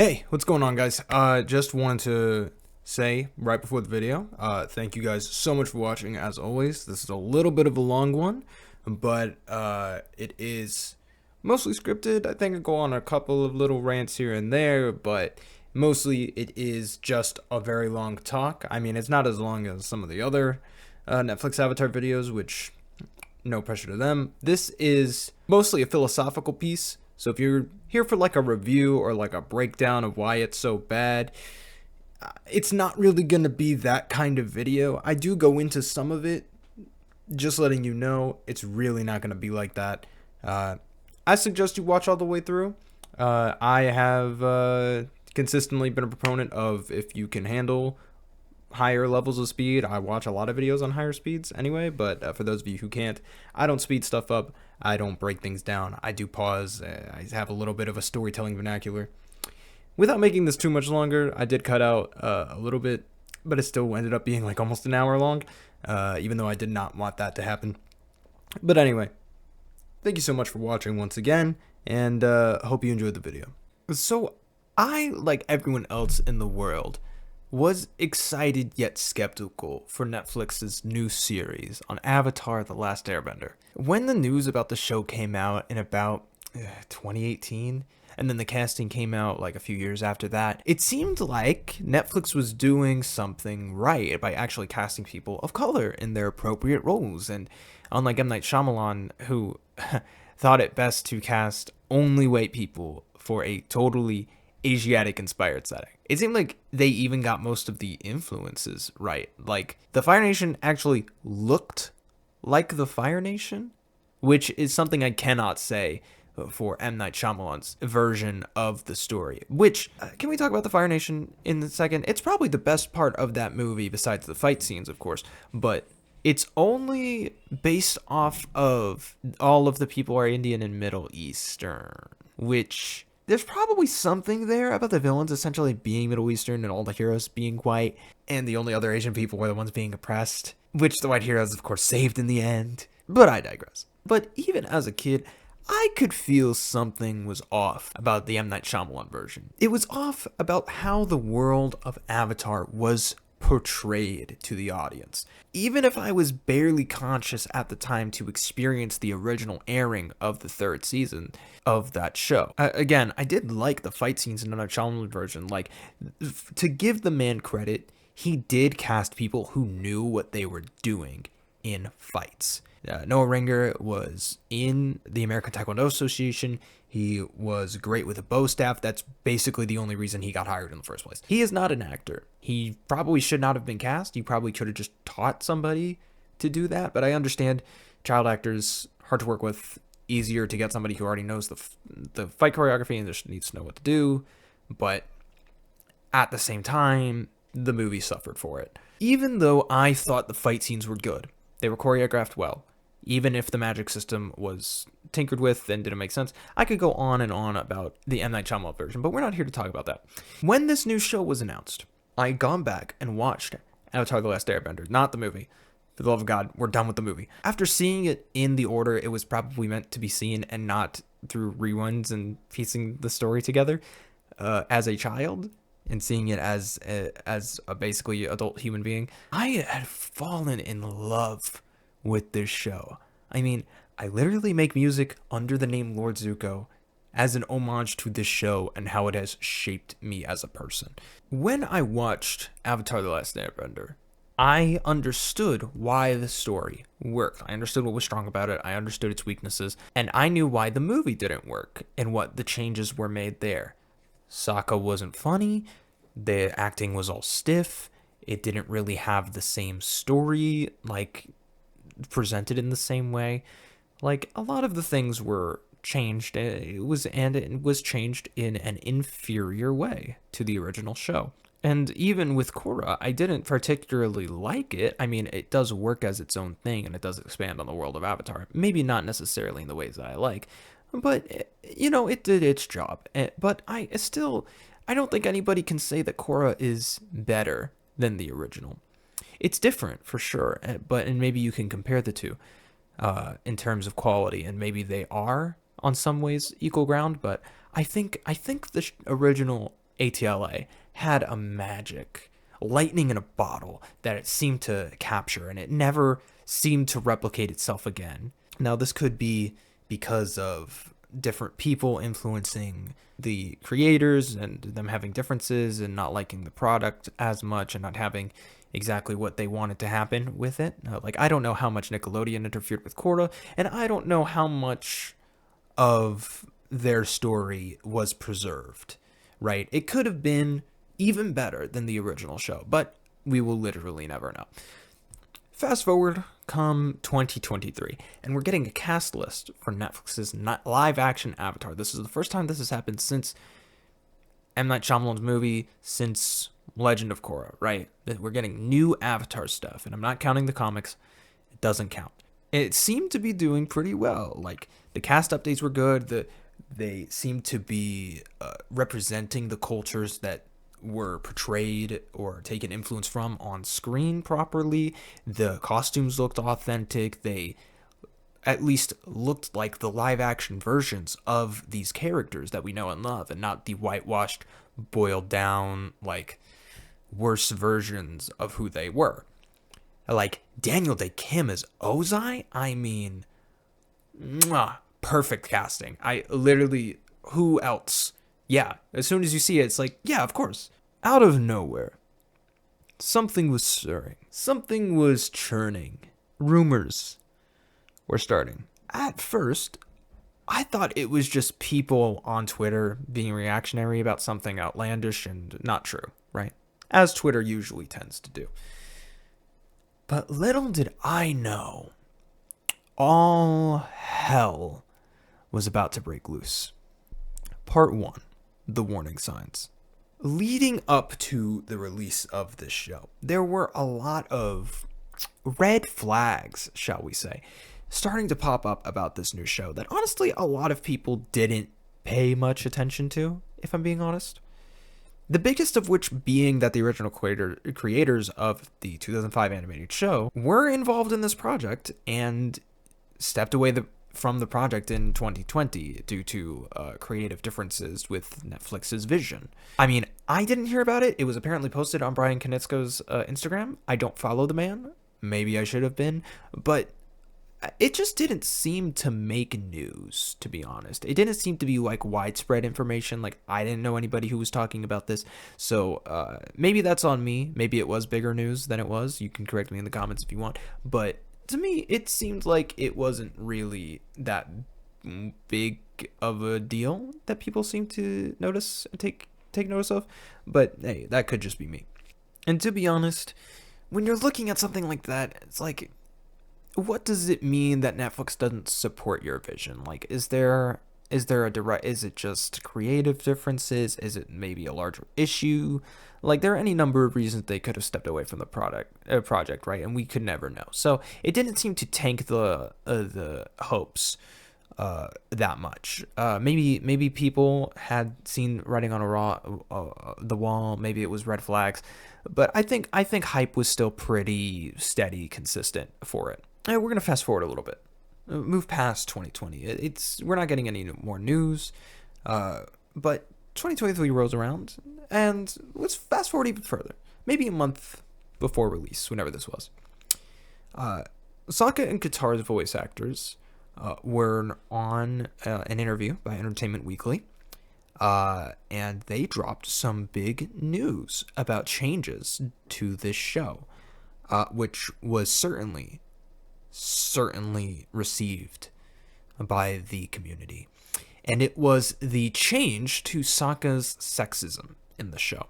Hey, what's going on, guys? Just wanted to say right before the video, thank you guys so much for watching. As always, this is a little bit of a long one, but it is mostly scripted. I think I go on a couple of little rants here and there, but mostly it is just a very long talk. I mean, it's not as long as some of the other Netflix Avatar videos, which no pressure to them. This is mostly a philosophical piece. So if you're here for like a review or like a breakdown of why it's so bad, it's not really going to be that kind of video. I do go into some of it, just letting you know it's really not going to be like that. I suggest you watch all the way through. I have consistently been a proponent of if you can handle higher levels of speed. I watch a lot of videos on higher speeds anyway, but for those of you who can't, I don't speed stuff up. I don't break things down. I do pause. I have a little bit of a storytelling vernacular. Without making this too much longer, I did cut out a little bit, but it still ended up being like almost an hour long, even though I did not want that to happen. But anyway, thank you so much for watching once again, and hope you enjoyed the video. So, I, like everyone else in the world, was excited yet skeptical for Netflix's new series on Avatar: The Last Airbender. When the news about the show came out in about 2018, and then the casting came out like a few years after that, it seemed like Netflix was doing something right by actually casting people of color in their appropriate roles. And unlike M. Night Shyamalan, who thought it best to cast only white people for a totally Asiatic-inspired setting, it seemed like they even got most of the influences right. Like, the Fire Nation actually looked like the Fire Nation, which is something I cannot say for M. Night Shyamalan's version of the story. Which, can we talk about the Fire Nation in a second? It's probably the best part of that movie, besides the fight scenes, of course, but it's only based off of all of the people are Indian and Middle Eastern, which there's probably something there about the villains essentially being Middle Eastern and all the heroes being white, and the only other Asian people were the ones being oppressed, which the white heroes, of course, saved in the end. But I digress. But even as a kid, I could feel something was off about the M. Night Shyamalan version. It was off about how the world of Avatar was portrayed to the audience. Even if I was barely conscious at the time to experience the original airing of the third season of that show. Again, I did like the fight scenes in the Shyamalan version. Like, to give the man credit, he did cast people who knew what they were doing in fights. Noah Ringer was in the American Taekwondo Association. He was great with a bow staff. That's basically the only reason he got hired in the first place. He is not an actor. He probably should not have been cast. He probably could have just taught somebody to do that. But I understand child actors, hard to work with, easier to get somebody who already knows the fight choreography and just needs to know what to do. But at the same time, the movie suffered for it. Even though I thought the fight scenes were good, they were choreographed well. Even if the magic system was tinkered with and didn't make sense, I could go on and on about the M. Night Shyamalan version, but we're not here to talk about that. When this new show was announced, I had gone back and watched Avatar: The Last Airbender, not the movie. For the love of God, we're done with the movie. After seeing it in the order it was probably meant to be seen and not through rewinds and piecing the story together as a child, and seeing it as a basically adult human being, I had fallen in love with this show. I mean, I literally make music under the name Lord Zuko as an homage to this show and how it has shaped me as a person. When I watched Avatar: The Last Airbender, I understood why the story worked. I understood what was strong about it. I understood its weaknesses. And I knew why the movie didn't work and what the changes were made there. Sokka wasn't funny. The acting was all stiff. It didn't really have the same story, like, presented in the same way. Like, a lot of the things were changed. It was changed in an inferior way to the original show. And even with Korra, I didn't particularly like it. I mean, it does work as its own thing, and it does expand on the world of Avatar. Maybe not necessarily in the ways that I like, but, it did its job. But I don't think anybody can say that Korra is better than the original. It's different, for sure, and maybe you can compare the two in terms of quality, and maybe they are, on some ways, equal ground, but I think the original ATLA had a magic, lightning in a bottle that it seemed to capture, and it never seemed to replicate itself again. Now, this could be because of different people influencing the creators and them having differences and not liking the product as much and not having exactly what they wanted to happen with it. Like, I don't know how much Nickelodeon interfered with Korra, and I don't know how much of their story was preserved, right? It could have been even better than the original show, but we will literally never know. Fast forward, come 2023, and we're getting a cast list for Netflix's live-action Avatar. This is the first time this has happened since M. Night Shyamalan's movie, since Legend of Korra, right? We're getting new Avatar stuff, and I'm not counting the comics. It doesn't count. It seemed to be doing pretty well. Like, the cast updates were good. They seemed to be representing the cultures that were portrayed or taken influence from on screen properly. The costumes looked authentic. They at least looked like the live action versions of these characters that we know and love, and not the whitewashed, boiled down, like, worse versions of who they were. Like, Daniel Day Kim as Ozai, I mean, mwah, perfect casting. I literally, who else? Yeah, as soon as you see it, it's like, yeah, of course. Out of nowhere, something was stirring. Something was churning. Rumors were starting. At first, I thought it was just people on Twitter being reactionary about something outlandish and not true, right? As Twitter usually tends to do. But little did I know, all hell was about to break loose. Part 1, the warning signs. Leading up to the release of this show, there were a lot of red flags, shall we say, starting to pop up about this new show that honestly a lot of people didn't pay much attention to, if I'm being honest. The biggest of which being that the original creators of the 2005 animated show were involved in this project and stepped away from the project in 2020 due to creative differences with Netflix's vision. I mean, I didn't hear about it. It was apparently posted on Brian Konietzko's Instagram. I don't follow the man. Maybe I should have been, but it just didn't seem to make news, to be honest. It didn't seem to be like widespread information. Like, I didn't know anybody who was talking about this. So maybe that's on me. Maybe it was bigger news than it was. You can correct me in the comments if you want. But to me, it seemed like it wasn't really that big of a deal that people seem to notice and take notice of. But hey, that could just be me. And to be honest, when you're looking at something like that, it's like, what does it mean that Netflix doesn't support your vision? Like, is it just creative differences? Is it maybe a larger issue? Like, there are any number of reasons they could have stepped away from the project, right? And we could never know. So it didn't seem to tank the hopes that much. Maybe people had seen writing on the wall. Maybe it was red flags, but I think hype was still pretty steady, consistent for it. We're gonna fast forward a little bit, move past 2020. We're not getting any more news, but 2023 rolls around, and let's fast forward even further. Maybe a month before release, whenever this was. Sokka and Katara's voice actors were on an interview by Entertainment Weekly, and they dropped some big news about changes to this show, which was certainly received by the community. And it was the change to Sokka's sexism in the show.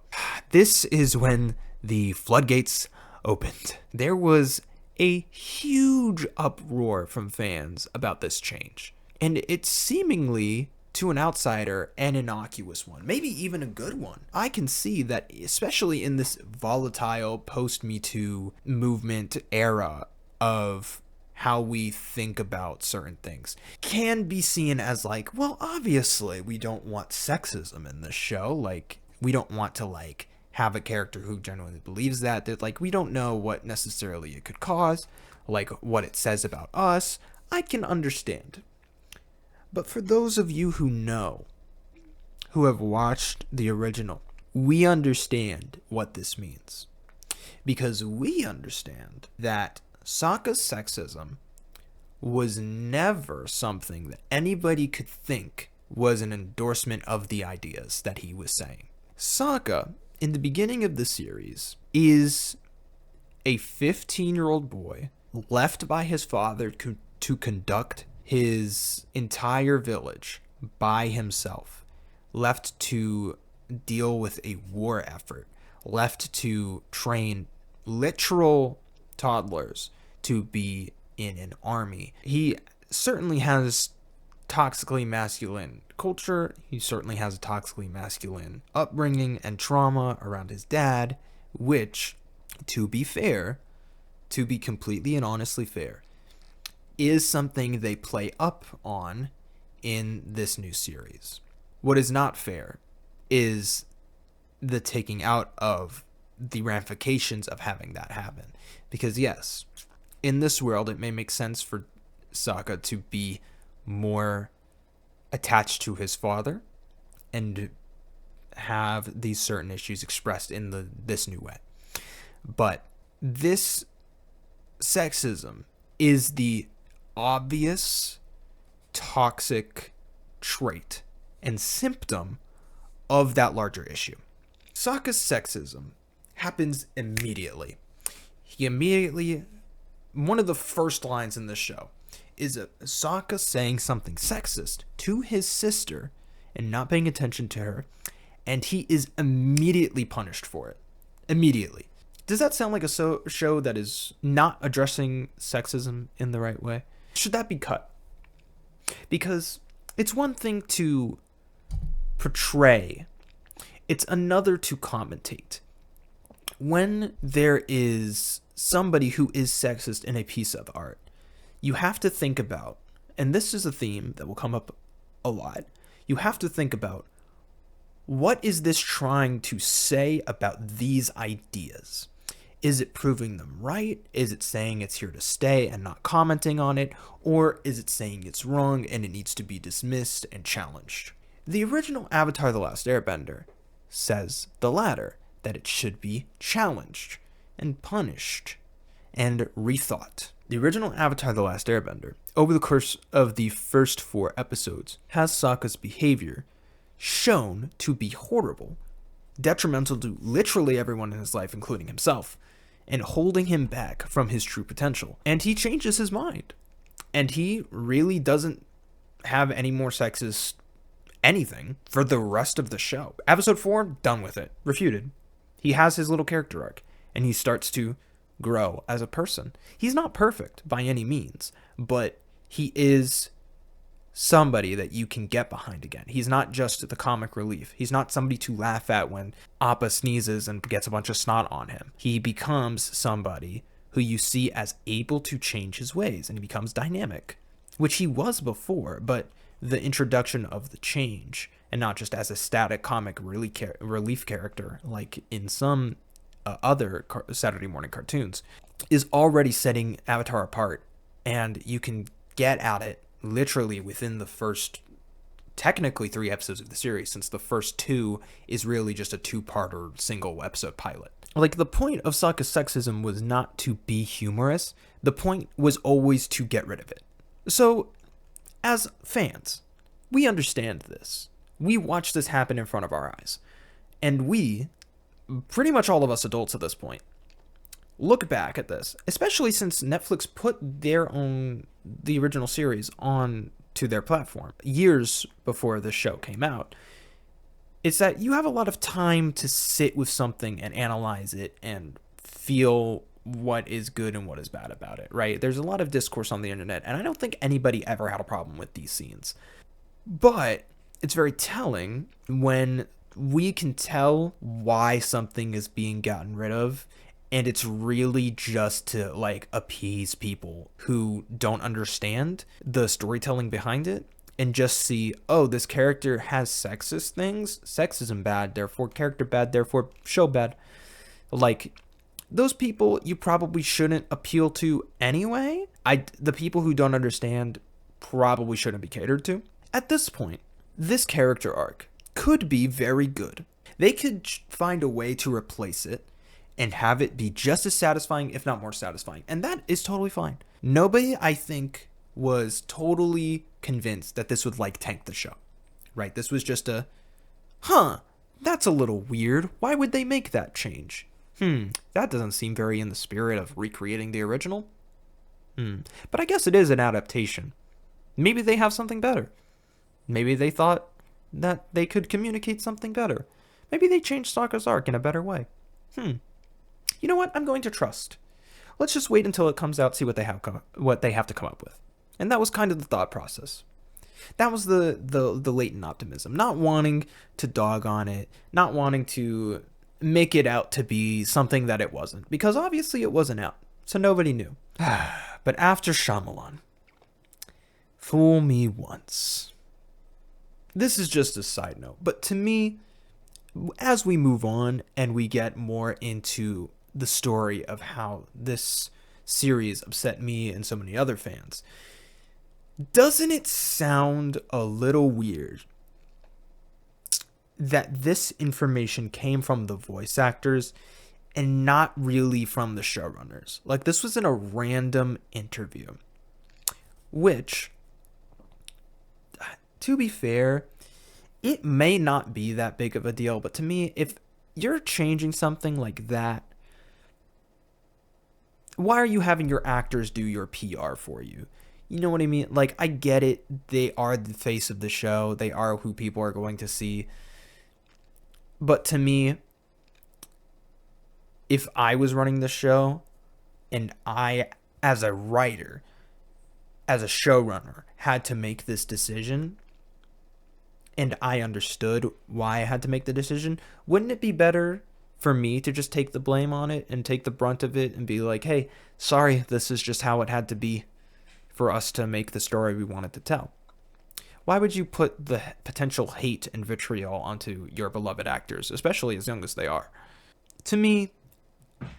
This is when the floodgates opened. There was a huge uproar from fans about this change. And it's seemingly, to an outsider, an innocuous one, maybe even a good one. I can see that, especially in this volatile post-Me Too movement era of how we think about certain things, can be seen as like, well, obviously we don't want sexism in this show. Like, we don't want to like have a character who genuinely believes that like, we don't know what necessarily it could cause, like what it says about us. I can understand. But for those of you who know, who have watched the original, we understand what this means. Because we understand that Sokka's sexism was never something that anybody could think was an endorsement of the ideas that he was saying. Sokka, in the beginning of the series, is a 15-year-old boy left by his father to conduct his entire village by himself, left to deal with a war effort, left to train literal toddlers to be in an army. He certainly has toxically masculine culture. He certainly has a toxically masculine upbringing and trauma around his dad, which, to be fair, to be completely and honestly fair, is something they play up on in this new series. What is not fair is the taking out of the ramifications of having that happen. Because yes, in this world, it may make sense for Sokka to be more attached to his father and have these certain issues expressed in this new way. But this sexism is the obvious toxic trait and symptom of that larger issue. Sokka's sexism happens immediately. One of the first lines in this show is Sokka saying something sexist to his sister and not paying attention to her, and he is immediately punished for it. Immediately. Does that sound like a show that is not addressing sexism in the right way? Should that be cut? Because it's one thing to portray, it's another to commentate. When there is somebody who is sexist in a piece of art, you have to think about, and this is a theme that will come up a lot, you have to think about, what is this trying to say about these ideas? Is it proving them right? Is it saying it's here to stay and not commenting on it? Or is it saying it's wrong and it needs to be dismissed and challenged? The original Avatar: The Last Airbender says the latter, that it should be challenged and punished and rethought. The original Avatar: The Last Airbender, over the course of the first 4 episodes, has Sokka's behavior shown to be horrible, detrimental to literally everyone in his life, including himself, and holding him back from his true potential. And he changes his mind. And he really doesn't have any more sexist anything for the rest of the show. Episode 4, done with it. Refuted. He has his little character arc, and he starts to grow as a person. He's not perfect by any means, but he is somebody that you can get behind again. He's not just the comic relief. He's not somebody to laugh at when Appa sneezes and gets a bunch of snot on him. He becomes somebody who you see as able to change his ways, and he becomes dynamic, which he was before, but the introduction of the change, and not just as a static comic relief character like in some other Saturday morning cartoons, is already setting Avatar apart, and you can get at it literally within the first, technically 3 episodes of the series, since the first 2 is really just a 2-parter single episode pilot. Like, the point of Sokka's sexism was not to be humorous. The point was always to get rid of it. So, as fans, we understand this. We watch this happen in front of our eyes. And we, pretty much all of us adults at this point, look back at this, especially since Netflix put the original series on to their platform years before the show came out. It's that you have a lot of time to sit with something and analyze it and feel what is good and what is bad about it, right? There's a lot of discourse on the internet, and I don't think anybody ever had a problem with these scenes. But it's very telling when we can tell why something is being gotten rid of, and it's really just to, like, appease people who don't understand the storytelling behind it and just see, oh, this character has sexist things, sexism bad, therefore character bad, therefore show bad. Like, those people you probably shouldn't appeal to anyway. The people who don't understand probably shouldn't be catered to. At this point, this character arc could be very good. They could find a way to replace it and have it be just as satisfying, if not more satisfying. And that is totally fine. Nobody, I think, was totally convinced that this would like tank the show, right? This was just that's a little weird. Why would they make that change? That doesn't seem very in the spirit of recreating the original. But I guess it is an adaptation. Maybe they have something better. Maybe they thought that they could communicate something better. Maybe they changed Sokka's arc in a better way. You know what? I'm going to trust. Let's just wait until it comes out, see what they have to come up with. And that was kind of the thought process. That was the latent optimism. Not wanting to dog on it. Not wanting to make it out to be something that it wasn't. Because obviously it wasn't out. So nobody knew. But after Shyamalan, fool me once. This is just a side note. But to me, as we move on and we get more into the story of how this series upset me and so many other fans, doesn't it sound a little weird that this information came from the voice actors and not really from the showrunners? Like, this was in a random interview, which, to be fair, it may not be that big of a deal, but to me, if you're changing something like that, why are you having your actors do your PR for you? You know what I mean? Like, I get it. They are the face of the show. They are who people are going to see. But to me, if I was running the show and I, as a writer, as a showrunner, had to make this decision, and I understood why I had to make the decision, wouldn't it be better for me to just take the blame on it and take the brunt of it and be like, hey, sorry, this is just how it had to be for us to make the story we wanted to tell? Why would you put the potential hate and vitriol onto your beloved actors, especially as young as they are? To me,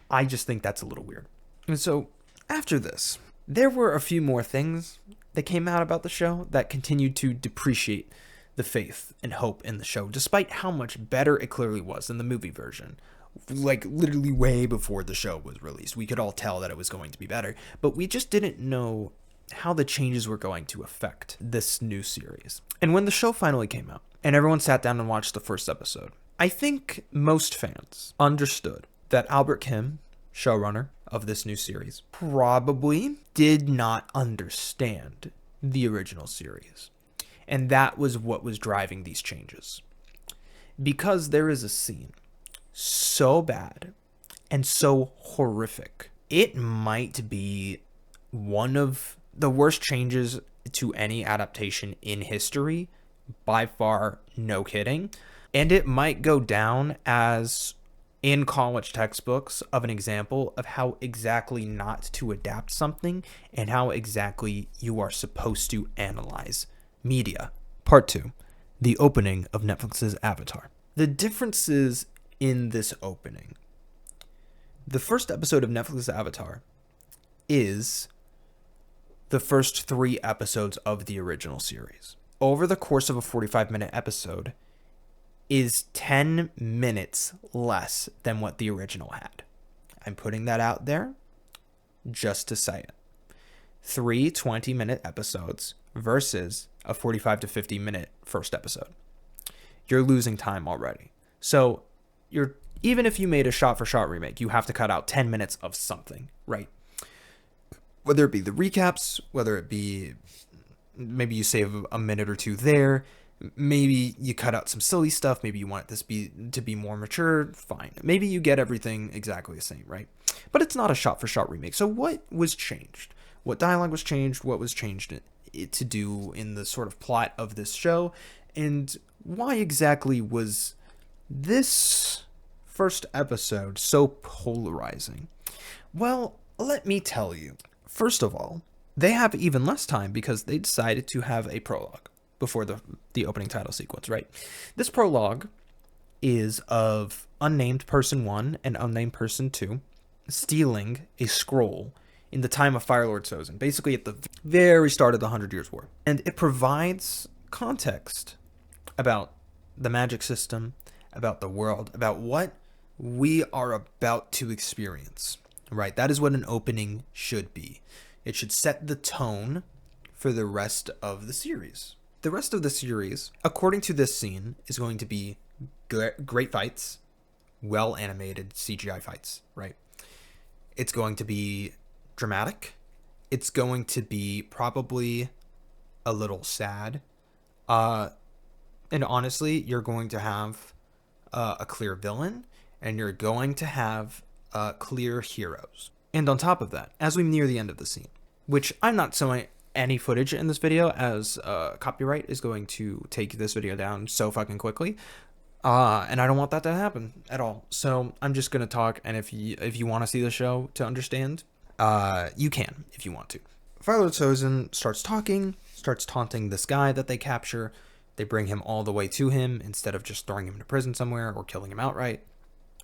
I just think that's a little weird. And so, after this, there were a few more things that came out about the show that continued to depreciate the faith and hope in the show, despite how much better it clearly was than the movie version. Like, literally way before the show was released, we could all tell that it was going to be better, but we just didn't know how the changes were going to affect this new series. And when the show finally came out, and everyone sat down and watched the first episode, I think most fans understood that Albert Kim, showrunner of this new series, probably did not understand the original series. And that was what was driving these changes. Because there is a scene so bad and so horrific, it might be one of the worst changes to any adaptation in history, by far, no kidding. And it might go down as in college textbooks of an example of how exactly not to adapt something and how exactly you are supposed to analyze media. Part 2, the opening of Netflix's Avatar. The differences in this opening. The first episode of Netflix's Avatar is the first 3 episodes of the original series. Over the course of a 45-minute episode is 10 minutes less than what the original had. I'm putting that out there just to say it. 3 20-minute episodes versus a 45 to 50-minute first episode. You're losing time already. So even if you made a shot-for-shot remake, you have to cut out 10 minutes of something, right? Whether it be the recaps, whether it be maybe you save a minute or two there, maybe you cut out some silly stuff, maybe you want this to be more mature, fine. Maybe you get everything exactly the same, right? But it's not a shot-for-shot remake. So what was changed? What dialogue was changed? What was changed to do in the sort of plot of this show? And why exactly was this first episode so polarizing? Well, let me tell you. First of all, they have even less time because they decided to have a prologue before the opening title sequence, right? This prologue is of unnamed person 1 and unnamed person 2 stealing a scroll in the time of Fire Lord Sozin, basically at the very start of the 100 Years' War. And it provides context about the magic system, about the world, about what we are about to experience, right? That is what an opening should be. It should set the tone for the rest of the series. The rest of the series, according to this scene, is going to be great fights, well animated CGI fights, right? It's going to be dramatic. It's going to be probably a little sad. And honestly, you're going to have a clear villain, and you're going to have clear heroes. And on top of that, as we near the end of the scene, which I'm not showing any footage in this video, as copyright is going to take this video down so fucking quickly, and I don't want that to happen at all. So I'm just gonna talk, and if you want to see the show to understand, you can if you want to. Fire Lord Sozin starts talking, starts taunting this guy that they capture. They bring him all the way to him instead of just throwing him into prison somewhere or killing him outright.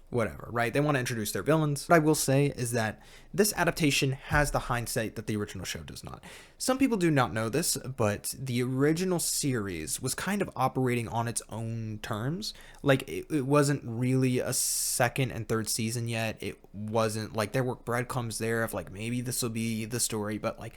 Whatever, right? They want to introduce their villains. What I will say is that this adaptation has the hindsight that the original show does not. Some people do not know this, but the original series was kind of operating on its own terms. Like, it wasn't really a second and third season yet. It wasn't, like, there were breadcrumbs there of, like, maybe this will be the story, but, like,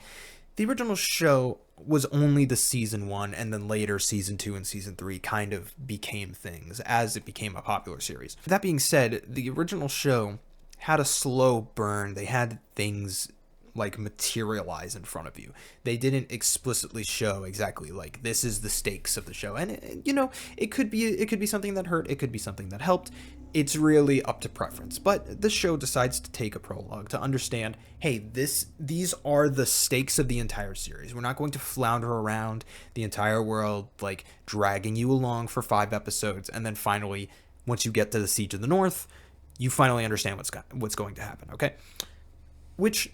the original show was only the season 1, and then later season 2 and season 3 kind of became things as it became a popular series. That being said, the original show had a slow burn. They had things like materialize in front of you. They didn't explicitly show exactly like this is the stakes of the show. And it could be something that hurt, it could be something that helped. It's really up to preference. But the show decides to take a prologue to understand, hey, these are the stakes of the entire series. We're not going to flounder around the entire world, like dragging you along for 5 episodes, and then finally, once you get to the Siege of the North, you finally understand what's going to happen, okay? Which,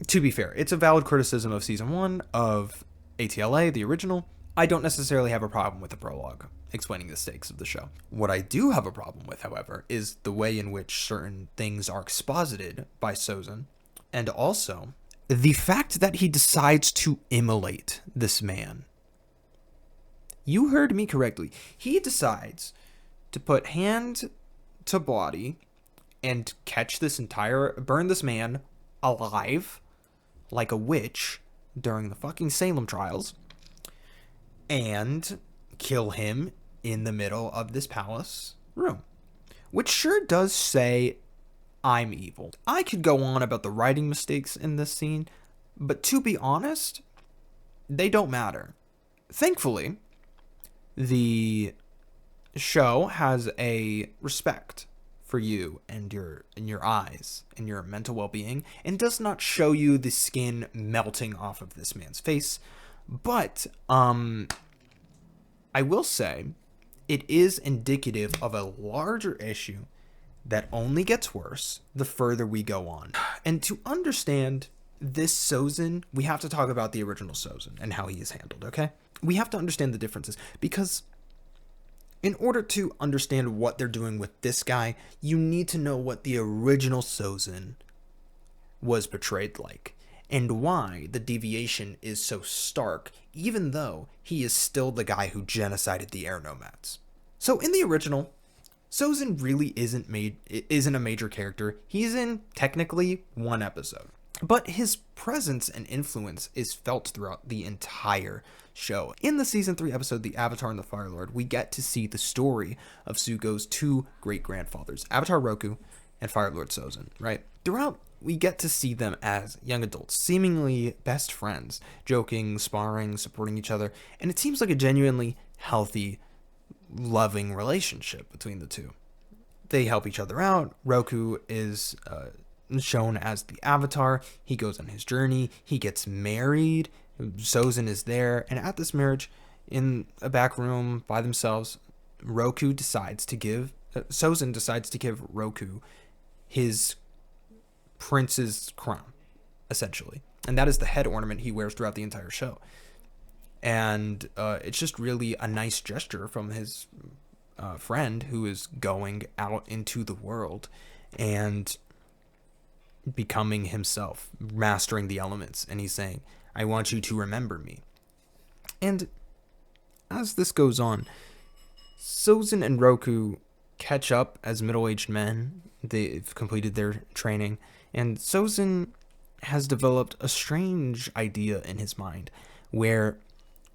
to be fair, it's a valid criticism of season 1 of ATLA, the original. I don't necessarily have a problem with the prologue explaining the stakes of the show. What I do have a problem with, however, is the way in which certain things are exposited by Sozin, and also the fact that he decides to immolate this man. You heard me correctly. He decides to put hand to body and burn this man alive like a witch during the fucking Salem trials, and kill him in the middle of this palace room, which sure does say I'm evil. I could go on about the writing mistakes in this scene, but to be honest, they don't matter. Thankfully, the show has a respect for you and your eyes and your mental well-being, and does not show you the skin melting off of this man's face. But I will say it is indicative of a larger issue that only gets worse the further we go on. And to understand this Sozin, we have to talk about the original Sozin and how he is handled, okay? We have to understand the differences, because in order to understand what they're doing with this guy, you need to know what the original Sozin was portrayed like, and why the deviation is so stark, even though he is still the guy who genocided the air nomads. So in the original, Sozin really isn't a major character. He's in technically 1 episode, but his presence and influence is felt throughout the entire show. In the season 3 episode, The Avatar and the Fire Lord, we get to see the story of Zuko's 2 great-grandfathers, Avatar Roku and Fire Lord Sozin, right? Throughout, we get to see them as young adults, seemingly best friends, joking, sparring, supporting each other, and it seems like a genuinely healthy, loving relationship between the two. They help each other out. Roku is shown as the Avatar. He goes on his journey. He gets married. Sozin is there, and at this marriage, in a back room by themselves, Sozin decides to give Roku his prince's crown, essentially, and that is the head ornament he wears throughout the entire show. And it's just really a nice gesture from his friend who is going out into the world and becoming himself, mastering the elements, and he's saying, I want you to remember me. And as this goes on, Sozin and Roku catch up as middle-aged men. They've completed their training, and Sozin has developed a strange idea in his mind where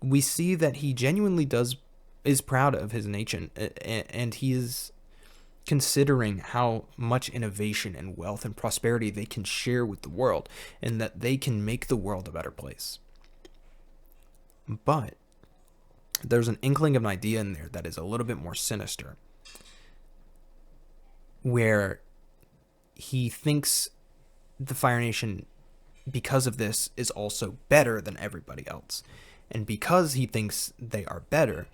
we see that he genuinely is proud of his nation, and he is considering how much innovation and wealth and prosperity they can share with the world, and that they can make the world a better place. But there's an inkling of an idea in there that is a little bit more sinister, where he thinks the Fire Nation, because of this, is also better than everybody else. And because he thinks they are better,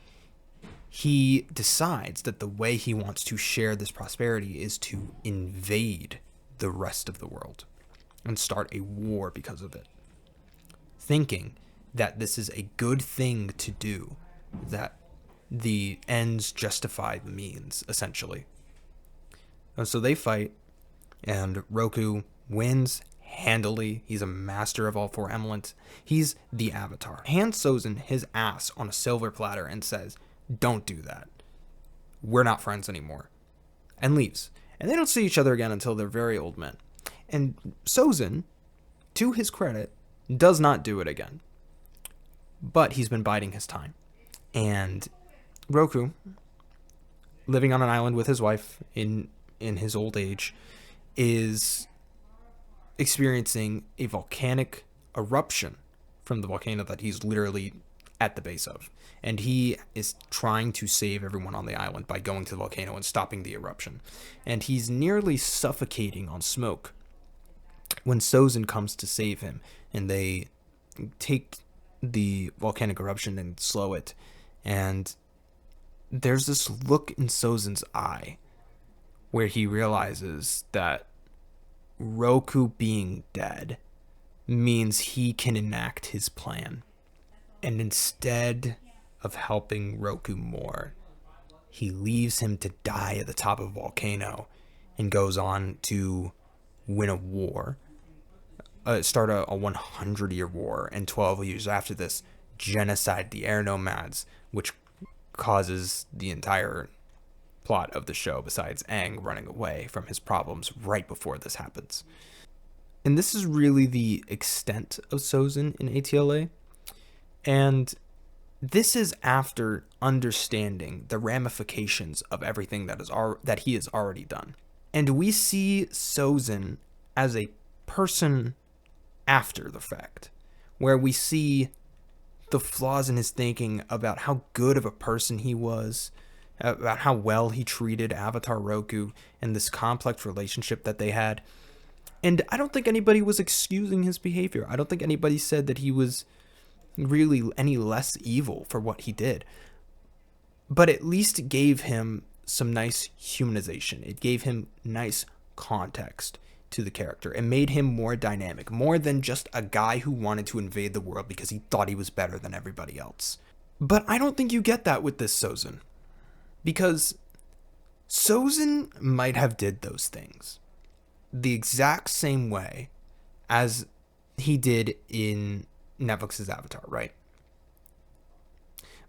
he decides that the way he wants to share this prosperity is to invade the rest of the world and start a war because of it, thinking that this is a good thing to do, that the ends justify the means, essentially. And so they fight, and Roku wins handily. He's a master of all four elements. He's the Avatar. Hands Sozin his ass on a silver platter and says, "Don't do that. We're not friends anymore," and leaves. And they don't see each other again until they're very old men. And Sozin, to his credit, does not do it again. But he's been biding his time. And Roku, living on an island with his wife in his old age, is experiencing a volcanic eruption from the volcano that he's literally at the base of. And he is trying to save everyone on the island by going to the volcano and stopping the eruption. And he's nearly suffocating on smoke when Sozin comes to save him, and they take the volcanic eruption and slow it. And there's this look in Sozin's eye where he realizes that Roku being dead means he can enact his plan. And instead of helping Roku more, he leaves him to die at the top of a volcano and goes on to win a war, start a 100-year war, and 12 years after this, genocide the air nomads, which causes the entire plot of the show, besides Aang running away from his problems right before this happens. And this is really the extent of Sozin in ATLA. And this is after understanding the ramifications of everything that he has already done. And we see Sozin as a person after the fact, where we see the flaws in his thinking about how good of a person he was, about how well he treated Avatar Roku, and this complex relationship that they had. And I don't think anybody was excusing his behavior. I don't think anybody said that he was really any less evil for what he did. But at least it gave him some nice humanization. It gave him nice context to the character. It made him more dynamic, more than just a guy who wanted to invade the world because he thought he was better than everybody else. But I don't think you get that with this Sozin, because Sozin might have did those things the exact same way as he did in Netflix's Avatar, right?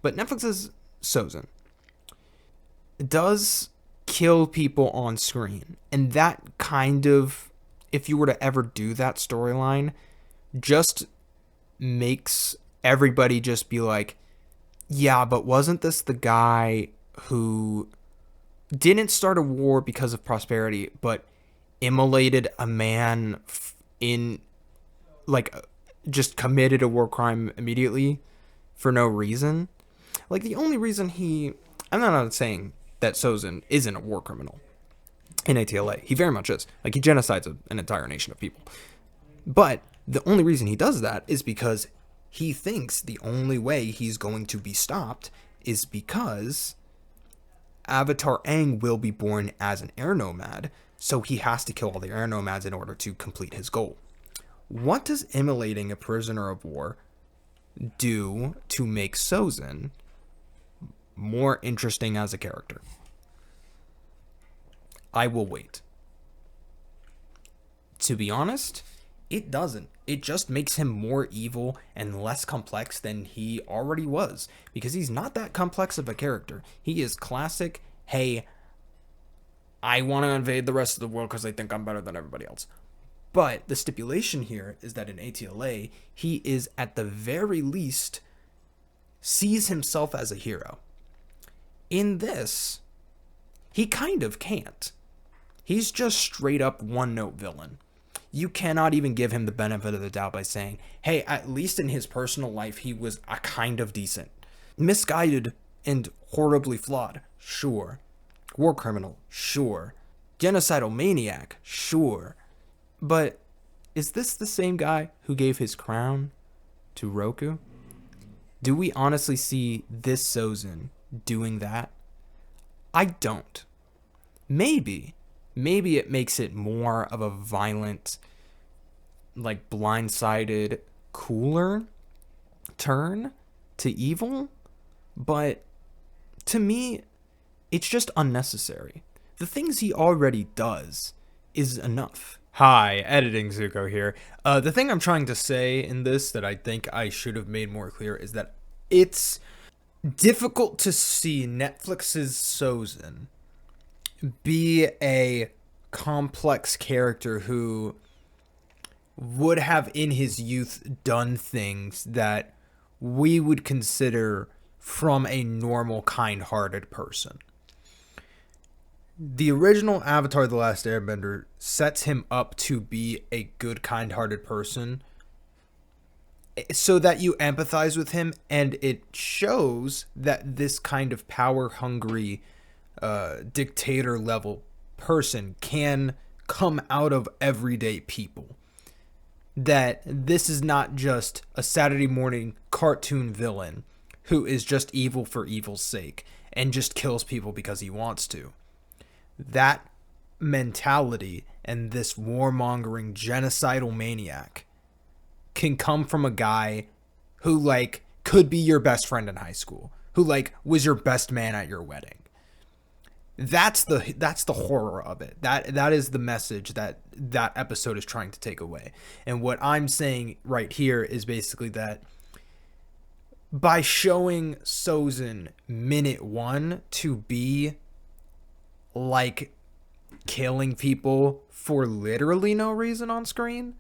But Netflix's Sozin does kill people on screen, and that kind of, if you were to ever do that storyline, just makes everybody just be like, yeah, but wasn't this the guy who didn't start a war because of prosperity, but immolated a man in, like, just committed a war crime immediately for no reason? Like, the only reason I'm not saying that Sozin isn't a war criminal in ATLA. He very much is. Like, he genocides an entire nation of people. But the only reason he does that is because he thinks the only way he's going to be stopped is because Avatar Aang will be born as an air nomad, so he has to kill all the air nomads in order to complete his goal. What does immolating a prisoner of war do to make Sozin more interesting as a character? I will wait. To be honest, it doesn't. It just makes him more evil and less complex than he already was, because he's not that complex of a character. He is classic, hey, I want to invade the rest of the world because I think I'm better than everybody else. But the stipulation here is that in ATLA, he is at the very least sees himself as a hero. In this, he kind of can't. He's just straight up one note villain. You cannot even give him the benefit of the doubt by saying, hey, at least in his personal life, he was a kind of decent. Misguided and horribly flawed, sure. War criminal, sure. Genocidal maniac, sure. But is this the same guy who gave his crown to Roku? Do we honestly see this Sozin doing that? I don't. Maybe it makes it more of a violent, like blindsided, cooler turn to evil, but to me, it's just unnecessary. The things he already does is enough. Hi, Editing Zuko here. The thing I'm trying to say in this that I think I should have made more clear is that it's difficult to see Netflix's Sozin be a complex character who would have in his youth done things that we would consider from a normal, kind-hearted person. The original Avatar The Last Airbender sets him up to be a good, kind-hearted person so that you empathize with him, and it shows that this kind of power-hungry dictator-level person can come out of everyday people. That this is not just a Saturday morning cartoon villain who is just evil for evil's sake and just kills people because he wants to. That mentality and this warmongering genocidal maniac can come from a guy who like could be your best friend in high school, who like was your best man at your wedding. That's the horror of it. That is the message that episode is trying to take away. And what I'm saying right here is basically that by showing Sozin minute 1 to be like killing people for literally no reason on screen,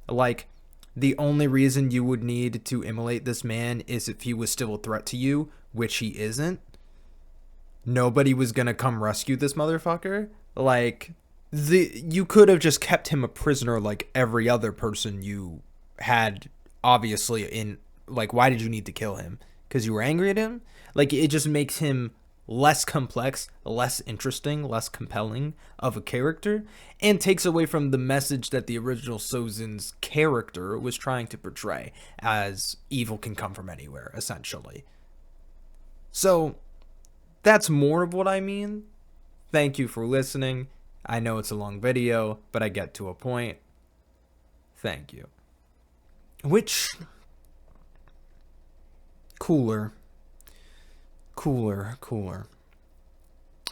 like the only reason you would need to immolate this man is if he was still a threat to you, which he isn't. Nobody was gonna come rescue this motherfucker. Like, you could have just kept him a prisoner like every other person you had, obviously, in, like, why did you need to kill him? Because you were angry at him? Like, it just makes him less complex, less interesting, less compelling of a character, and takes away from the message that the original Sozin's character was trying to portray, as evil can come from anywhere, essentially. So that's more of what I mean. Thank you for listening. I know it's a long video, but I get to a point. Thank you. Which, cooler.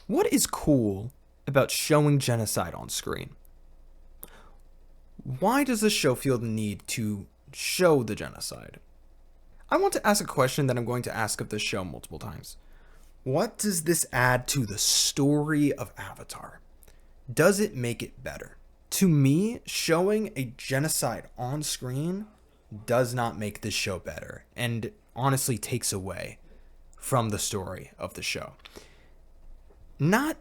What is cool about showing genocide on screen? Why does this show feel the need to show the genocide? I want to ask a question that I'm going to ask of this show multiple times. What does this add to the story of Avatar? Does it make it better? To me, showing a genocide on screen does not make this show better, and honestly takes away from the story of the show. Not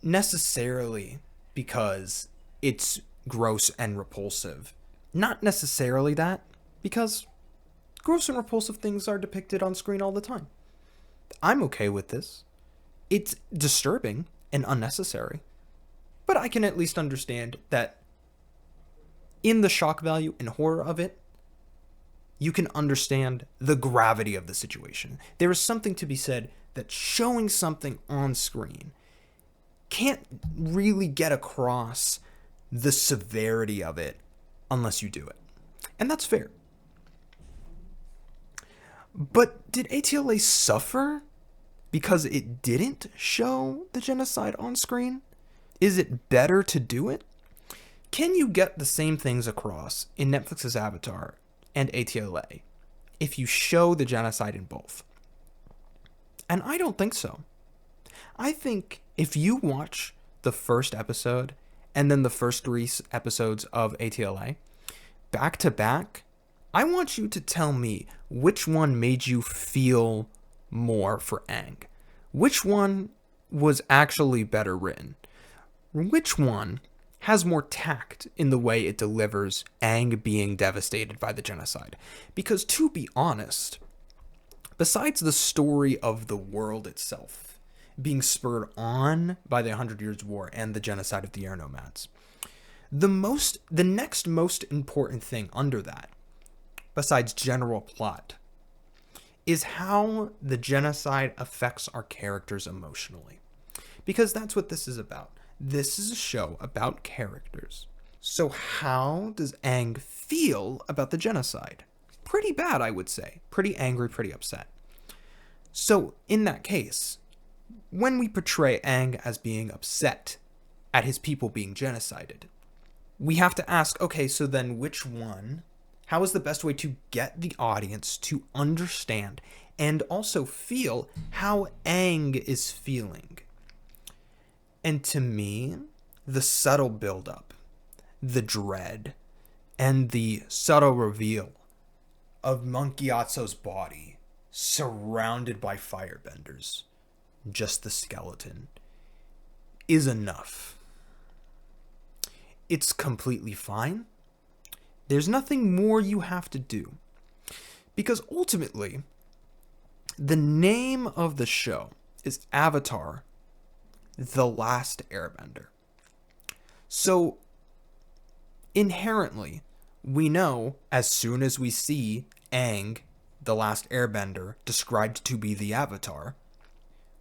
necessarily because it's gross and repulsive. Not necessarily that, because gross and repulsive things are depicted on screen all the time. I'm okay with this. It's disturbing and unnecessary, but I can at least understand that in the shock value and horror of it, you can understand the gravity of the situation. There is something to be said that showing something on screen can't really get across the severity of it unless you do it. And that's fair. But did ATLA suffer because it didn't show the genocide on screen? Is it better to do it? Can you get the same things across in Netflix's Avatar and ATLA if you show the genocide in both? And I don't think so. I think if you watch the first episode and then the first 3 episodes of ATLA back to back, I want you to tell me which one made you feel more for Aang. Which one was actually better written? Which one has more tact in the way it delivers Aang being devastated by the genocide? Because to be honest, besides the story of the world itself being spurred on by the 100 Years' War and the genocide of the air nomads, the next most important thing under that, besides general plot, is how the genocide affects our characters emotionally. Because that's what this is about. This is a show about characters. So how does Aang feel about the genocide? Pretty bad, I would say. Pretty angry, pretty upset. So in that case, when we portray Aang as being upset at his people being genocided, we have to ask, okay, so then which one? How is the best way to get the audience to understand and also feel how Aang is feeling? And to me, the subtle buildup, the dread, and the subtle reveal of Monk Gyatso's body surrounded by firebenders, just the skeleton, is enough. It's completely fine. There's nothing more you have to do. Because ultimately, the name of the show is Avatar: The Last Airbender. So, inherently, we know as soon as we see Aang, the Last Airbender, described to be the Avatar,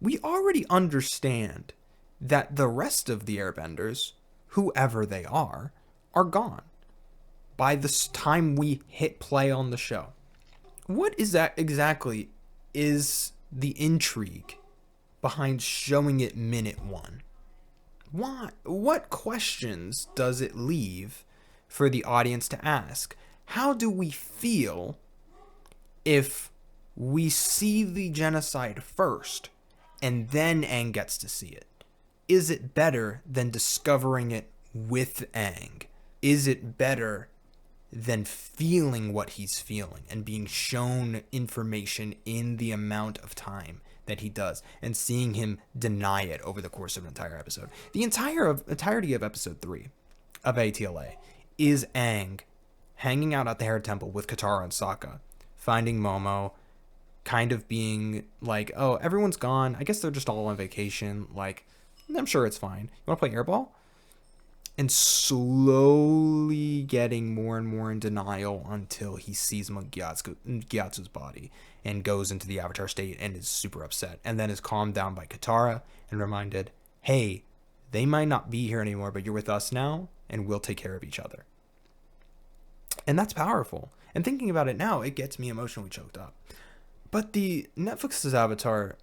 we already understand that the rest of the Airbenders, whoever they are gone by the time we hit play on the show. What is that exactly is the intrigue behind showing it minute 1? Why? What questions does it leave for the audience to ask? How do we feel if we see the genocide first and then Aang gets to see it? Is it better than discovering it with Aang? Is it better than feeling what he's feeling and being shown information in the amount of time that he does and seeing him deny it over the course of an entire episode? The entirety of episode 3 of ATLA is Aang hanging out at the Hair Temple with Katara and Sokka, finding Momo, kind of being like, oh, everyone's gone. I guess they're just all on vacation. Like, I'm sure it's fine. You want to play airball? And slowly getting more and more in denial until he sees Gyatso's body and goes into the Avatar state and is super upset. And then is calmed down by Katara and reminded, hey, they might not be here anymore, but you're with us now, and we'll take care of each other. And that's powerful. And thinking about it now, it gets me emotionally choked up. But the Netflix's Avatar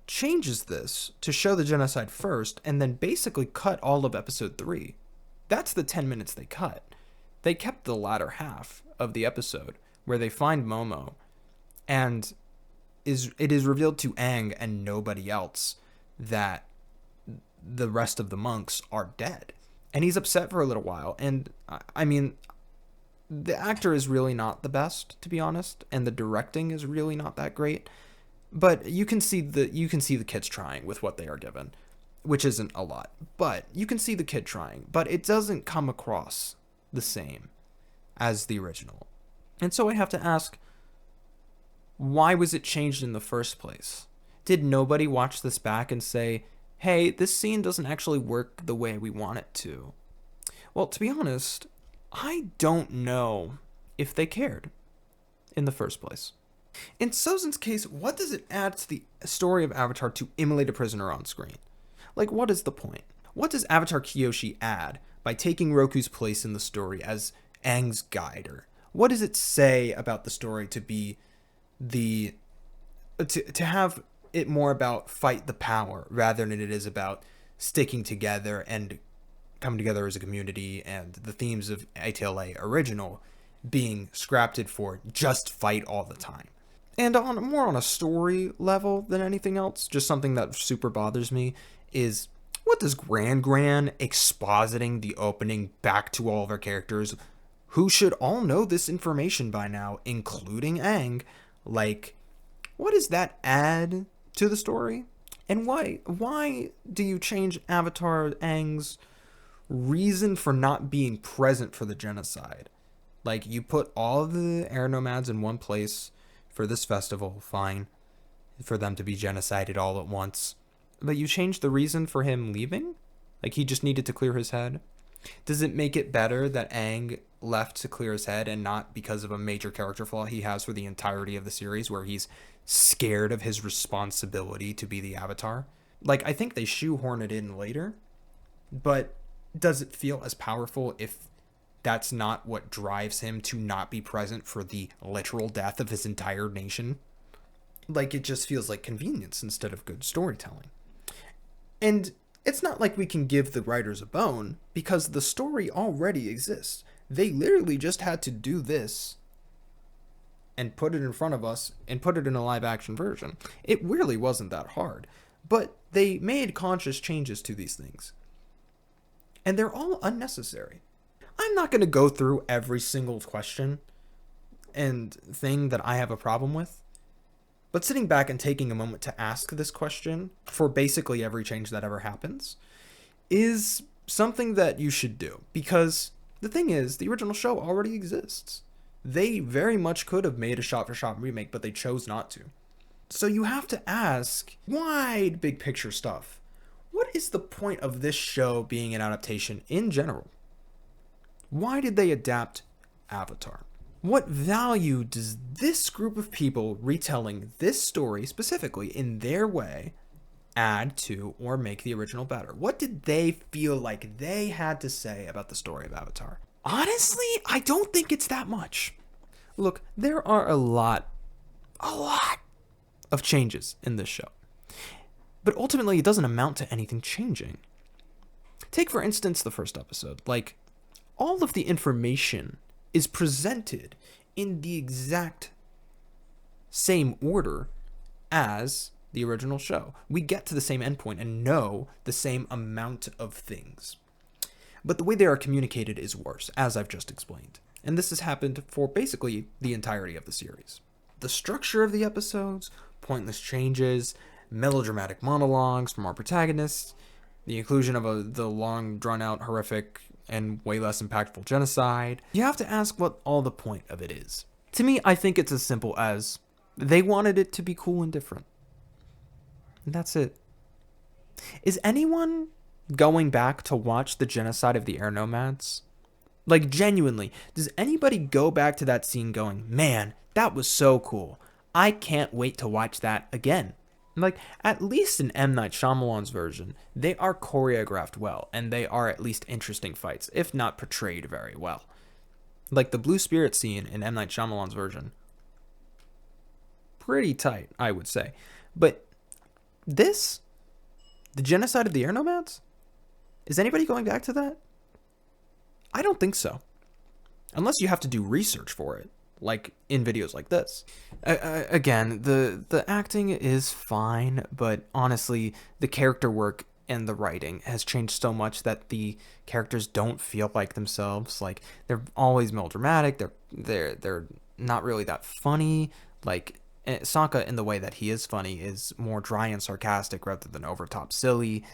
changes this to show the genocide first and then basically cut all of episode 3. That's the 10 minutes they cut. They kept the latter half of the episode where they find Momo and it is revealed to Aang and nobody else that the rest of the monks are dead. And he's upset for a little while. And I mean, the actor is really not the best, to be honest, and the directing is really not that great. But you can see the kids trying with what they are given, which isn't a lot. But you can see the kid trying, but it doesn't come across the same as the original. And so I have to ask, why was it changed in the first place? Did nobody watch this back and say, hey, this scene doesn't actually work the way we want it to? Well, to be honest, I don't know if they cared in the first place. In Sozin's case, what does it add to the story of Avatar to immolate a prisoner on screen? Like, what is the point? What does Avatar Kyoshi add by taking Roku's place in the story as Aang's guider? What does it say about the story to be to have it more about fight the power rather than it is about sticking together and coming together as a community, and the themes of ATLA original being scrapped for just fight all the time? And more on a story level than anything else, just something that super bothers me is What does Gran expositing the opening back to all of our characters, who should all know this information by now, including Aang, like, what does that add to the story? And why do you change Avatar Aang's reason for not being present for the genocide? Like, you put all of the air nomads in one place for this festival, fine, for them to be genocided all at once. But you changed the reason for him leaving? Like, he just needed to clear his head? Does it make it better that Aang left to clear his head and not because of a major character flaw he has for the entirety of the series where he's scared of his responsibility to be the Avatar? Like, I think they shoehorn it in later, but does it feel as powerful if that's not what drives him to not be present for the literal death of his entire nation? Like, it just feels like convenience instead of good storytelling. And it's not like we can give the writers a bone, because the story already exists. They literally just had to do this and put it in front of us and put it in a live action version. It really wasn't that hard. But they made conscious changes to these things. And they're all unnecessary. I'm not going to go through every single question and thing that I have a problem with. But sitting back and taking a moment to ask this question for basically every change that ever happens is something that you should do. Because the thing is, the original show already exists. They very much could have made a shot-for-shot remake, but they chose not to. So you have to ask, wide big picture stuff. What is the point of this show being an adaptation in general? Why did they adapt Avatar? What value does this group of people retelling this story specifically in their way add to or make the original better? What did they feel like they had to say about the story of Avatar? Honestly, I don't think it's that much. Look, there are a lot of changes in this show. But ultimately, it doesn't amount to anything changing. Take, for instance, the first episode. Like, all of the information is presented in the exact same order as the original show. We get to the same endpoint and know the same amount of things. But the way they are communicated is worse, as I've just explained. And this has happened for basically the entirety of the series. The structure of the episodes, pointless changes, melodramatic monologues from our protagonists, the inclusion of the long, drawn-out, horrific, and way less impactful genocide. You have to ask what all the point of it is. To me, I think it's as simple as they wanted it to be cool and different. And that's it. Is anyone going back to watch the genocide of the air nomads? Like, genuinely, does anybody go back to that scene going, man, that was so cool. I can't wait to watch that again. Like, at least in M. Night Shyamalan's version, they are choreographed well, and they are at least interesting fights, if not portrayed very well. Like, the Blue Spirit scene in M. Night Shyamalan's version, pretty tight, I would say. But this, the genocide of the air nomads, is anybody going back to that? I don't think so. Unless you have to do research for it, like in videos like this. Again, the acting is fine, but honestly, the character work and the writing has changed so much that the characters don't feel like themselves. Like, they're always melodramatic. They're not really that funny. Like, Sokka, in the way that he is funny, is more dry and sarcastic rather than overtop silly.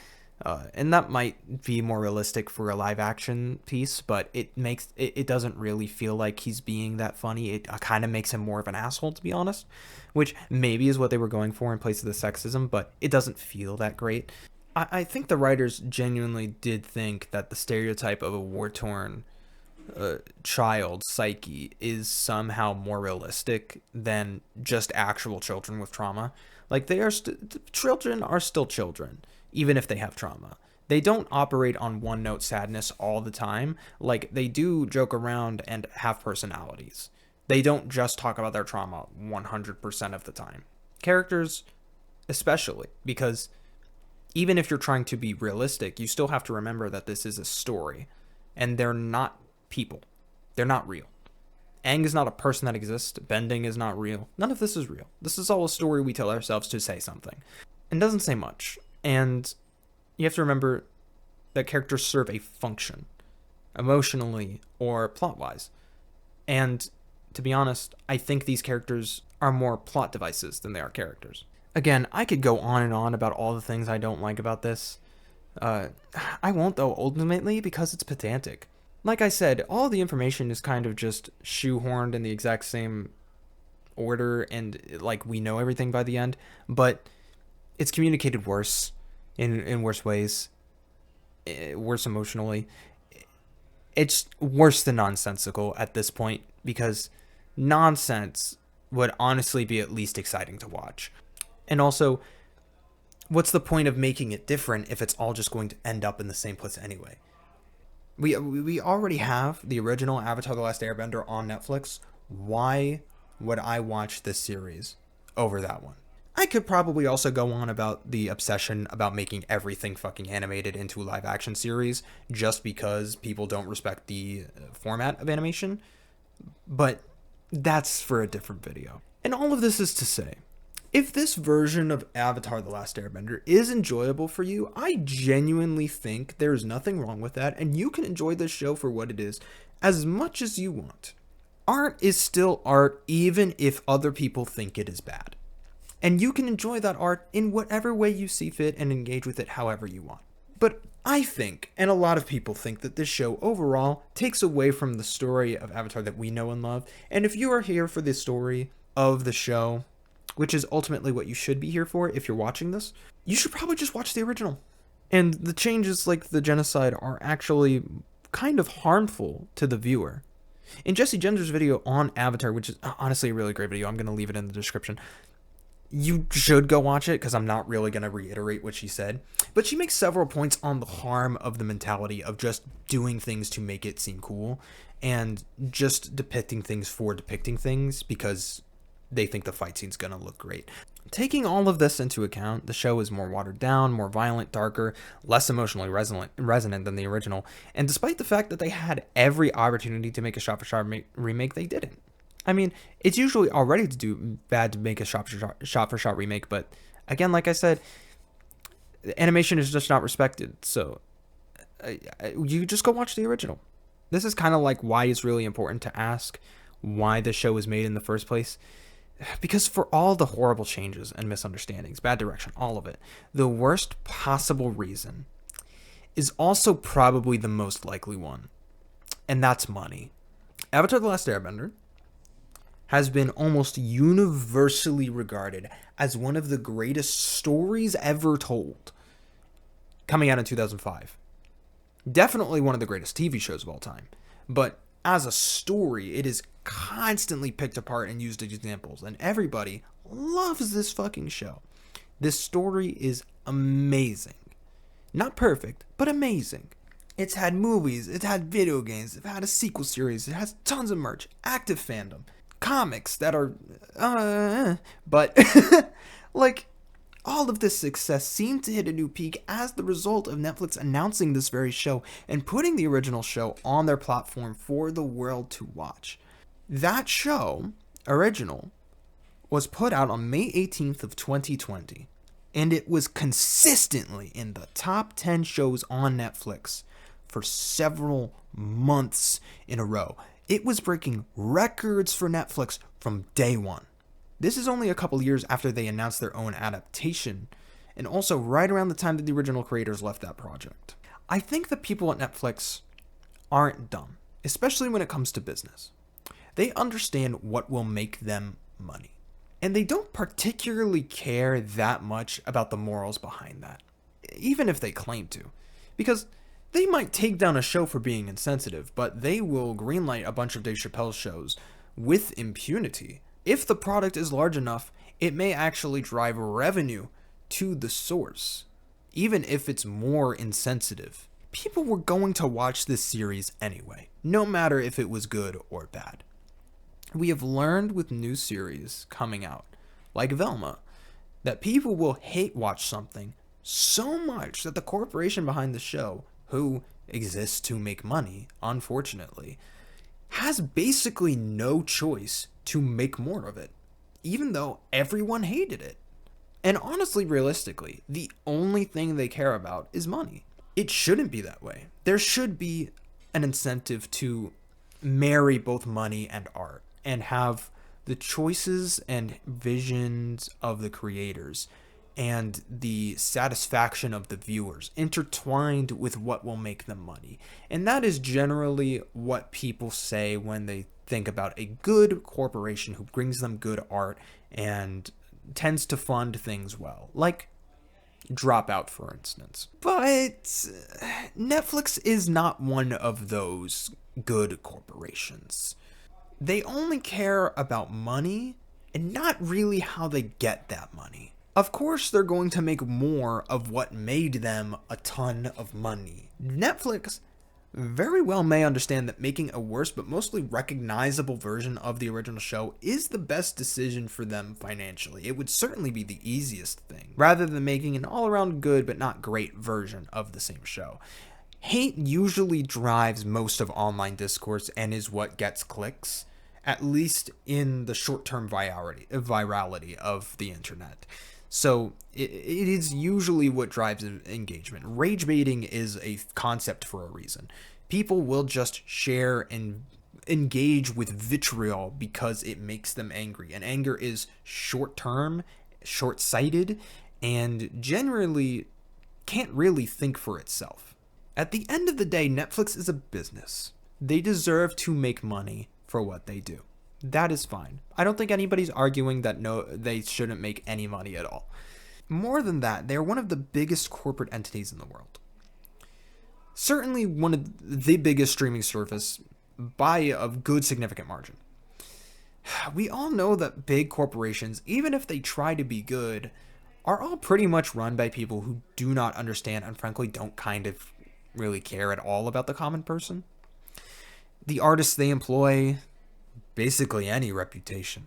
And that might be more realistic for a live action piece, but it doesn't really feel like he's being that funny. It kind of makes him more of an asshole, to be honest, which maybe is what they were going for in place of the sexism, but it doesn't feel that great. I think the writers genuinely did think that the stereotype of a war-torn child psyche is somehow more realistic than just actual children with trauma. Like, children are still children, even if they have trauma. They don't operate on one-note sadness all the time. Like, they do joke around and have personalities. They don't just talk about their trauma 100% of the time. Characters, especially, because even if you're trying to be realistic, you still have to remember that this is a story, and they're not people. They're not real. Aang is not a person that exists. Bending is not real. None of this is real. This is all a story we tell ourselves to say something. And doesn't say much. And you have to remember that characters serve a function, emotionally or plot-wise. And to be honest, I think these characters are more plot devices than they are characters. Again, I could go on and on about all the things I don't like about this. I won't, though, ultimately, because it's pedantic. Like I said, all the information is kind of just shoehorned in the exact same order, and like we know everything by the end, but it's communicated worse in worse ways, worse emotionally. It's worse than nonsensical at this point, because nonsense would honestly be at least exciting to watch. And also, what's the point of making it different if it's all just going to end up in the same place anyway? We already have the original Avatar: The Last Airbender on Netflix. Why would I watch this series over that one? I could probably also go on about the obsession about making everything fucking animated into a live action series just because people don't respect the format of animation, but that's for a different video. And all of this is to say, if this version of Avatar: The Last Airbender is enjoyable for you, I genuinely think there is nothing wrong with that, and you can enjoy this show for what it is as much as you want. Art is still art, even if other people think it is bad. And you can enjoy that art in whatever way you see fit and engage with it however you want. But I think, and a lot of people think, that this show overall takes away from the story of Avatar that we know and love. And if you are here for the story of the show, which is ultimately what you should be here for if you're watching this, you should probably just watch the original. And the changes like the genocide are actually kind of harmful to the viewer. In Jessie Gender's video on Avatar, which is honestly a really great video, I'm going to leave it in the description. You should go watch it because I'm not really going to reiterate what she said. But she makes several points on the harm of the mentality of just doing things to make it seem cool and just depicting things for depicting things because they think the fight scene's going to look great. Taking all of this into account, the show is more watered down, more violent, darker, less emotionally resonant than the original. And despite the fact that they had every opportunity to make a shot-for-shot remake, they didn't. I mean, it's usually already bad to make a shot-for-shot remake, but again, like I said, animation is just not respected, so you just go watch the original. This is kind of like why it's really important to ask why the show was made in the first place. Because for all the horrible changes and misunderstandings, bad direction, all of it, the worst possible reason is also probably the most likely one, and that's money. Avatar: The Last Airbender has been almost universally regarded as one of the greatest stories ever told, coming out in 2005. Definitely one of the greatest TV shows of all time, but as a story, it is constantly picked apart and used as examples, and everybody loves this fucking show. This story is amazing. Not perfect, but amazing. It's had movies, it's had video games, it's had a sequel series, it has tons of merch, active fandom, comics that are, but, like, all of this success seemed to hit a new peak as the result of Netflix announcing this very show and putting the original show on their platform for the world to watch. That show, original, was put out on May 18th of 2020, and it was consistently in the top 10 shows on Netflix for several months in a row. It was breaking records for Netflix from day one. This is only a couple years after they announced their own adaptation, and also right around the time that the original creators left that project. I think the people at Netflix aren't dumb, especially when it comes to business. They understand what will make them money, and they don't particularly care that much about the morals behind that, even if they claim to, because they might take down a show for being insensitive, but they will greenlight a bunch of Dave Chappelle's shows with impunity. If the product is large enough, it may actually drive revenue to the source, even if it's more insensitive. People were going to watch this series anyway, no matter if it was good or bad. We have learned with new series coming out, like Velma, that people will hate watch something so much that the corporation behind the show, who exists to make money, unfortunately, has basically no choice to make more of it, even though everyone hated it. And honestly, realistically, the only thing they care about is money. It shouldn't be that way. There should be an incentive to marry both money and art and have the choices and visions of the creators and the satisfaction of the viewers intertwined with what will make them money. And that is generally what people say when they think about a good corporation who brings them good art and tends to fund things well, like Dropout, for instance. But Netflix is not one of those good corporations. They only care about money and not really how they get that money. Of course, they're going to make more of what made them a ton of money. Netflix very well may understand that making a worse but mostly recognizable version of the original show is the best decision for them financially. It would certainly be the easiest thing, rather than making an all-around good but not great version of the same show. Hate usually drives most of online discourse and is what gets clicks, at least in the short-term virality of the internet. So it is usually what drives engagement. Rage baiting is a concept for a reason. People will just share and engage with vitriol because it makes them angry. And anger is short-term, short-sighted, and generally can't really think for itself. At the end of the day, Netflix is a business. They deserve to make money for what they do. That is fine. I don't think anybody's arguing that no, they shouldn't make any money at all. More than that, they're one of the biggest corporate entities in the world. Certainly one of the biggest streaming service by a good significant margin. We all know that big corporations, even if they try to be good, are all pretty much run by people who do not understand and frankly don't kind of really care at all about the common person. The artists they employ, basically any reputation,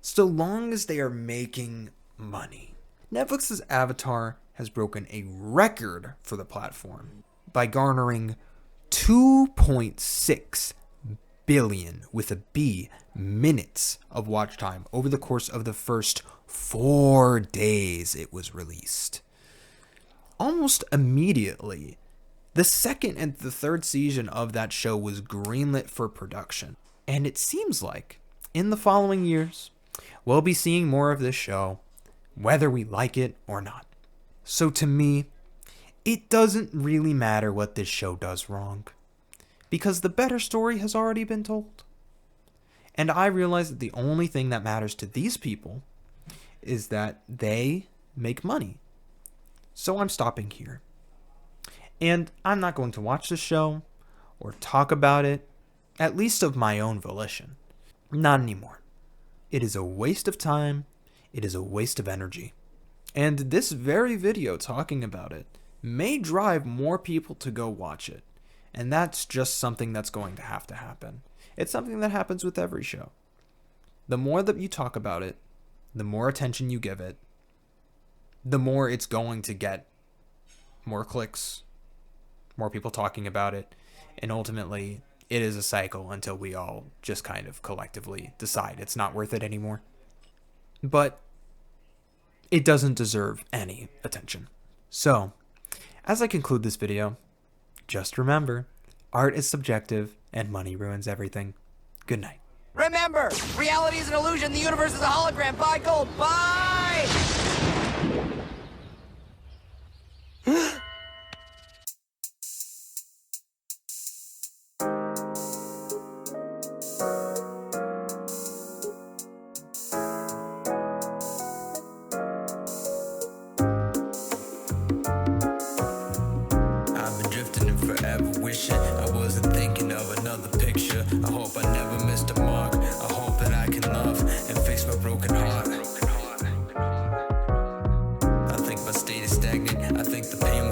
so long as they are making money. Netflix's Avatar has broken a record for the platform by garnering 2.6 billion with a B minutes of watch time over the course of the first 4 days it was released. Almost immediately, the second and the third season of that show was greenlit for production. And it seems like, in the following years, we'll be seeing more of this show, whether we like it or not. So to me, it doesn't really matter what this show does wrong, because the better story has already been told. And I realize that the only thing that matters to these people is that they make money. So I'm stopping here. And I'm not going to watch the show or talk about it, at least of my own volition. Not anymore. It is a waste of time. It is a waste of energy. And this very video talking about it may drive more people to go watch it. And that's just something that's going to happen. It's something that happens with every show. The more that you talk about it, the more attention you give it, the more it's going to get more clicks, more people talking about it, and ultimately it is a cycle until we all just kind of collectively decide it's not worth it anymore. But it doesn't deserve any attention. So, as I conclude this video, just remember, art is subjective and money ruins everything. Good night. Remember, reality is an illusion, the universe is a hologram. Bye, gold. Bye! Wishing I wasn't thinking of another picture. I hope I never missed a mark. I hope that I can love and fix my broken heart. I think my state is stagnant. I think the pain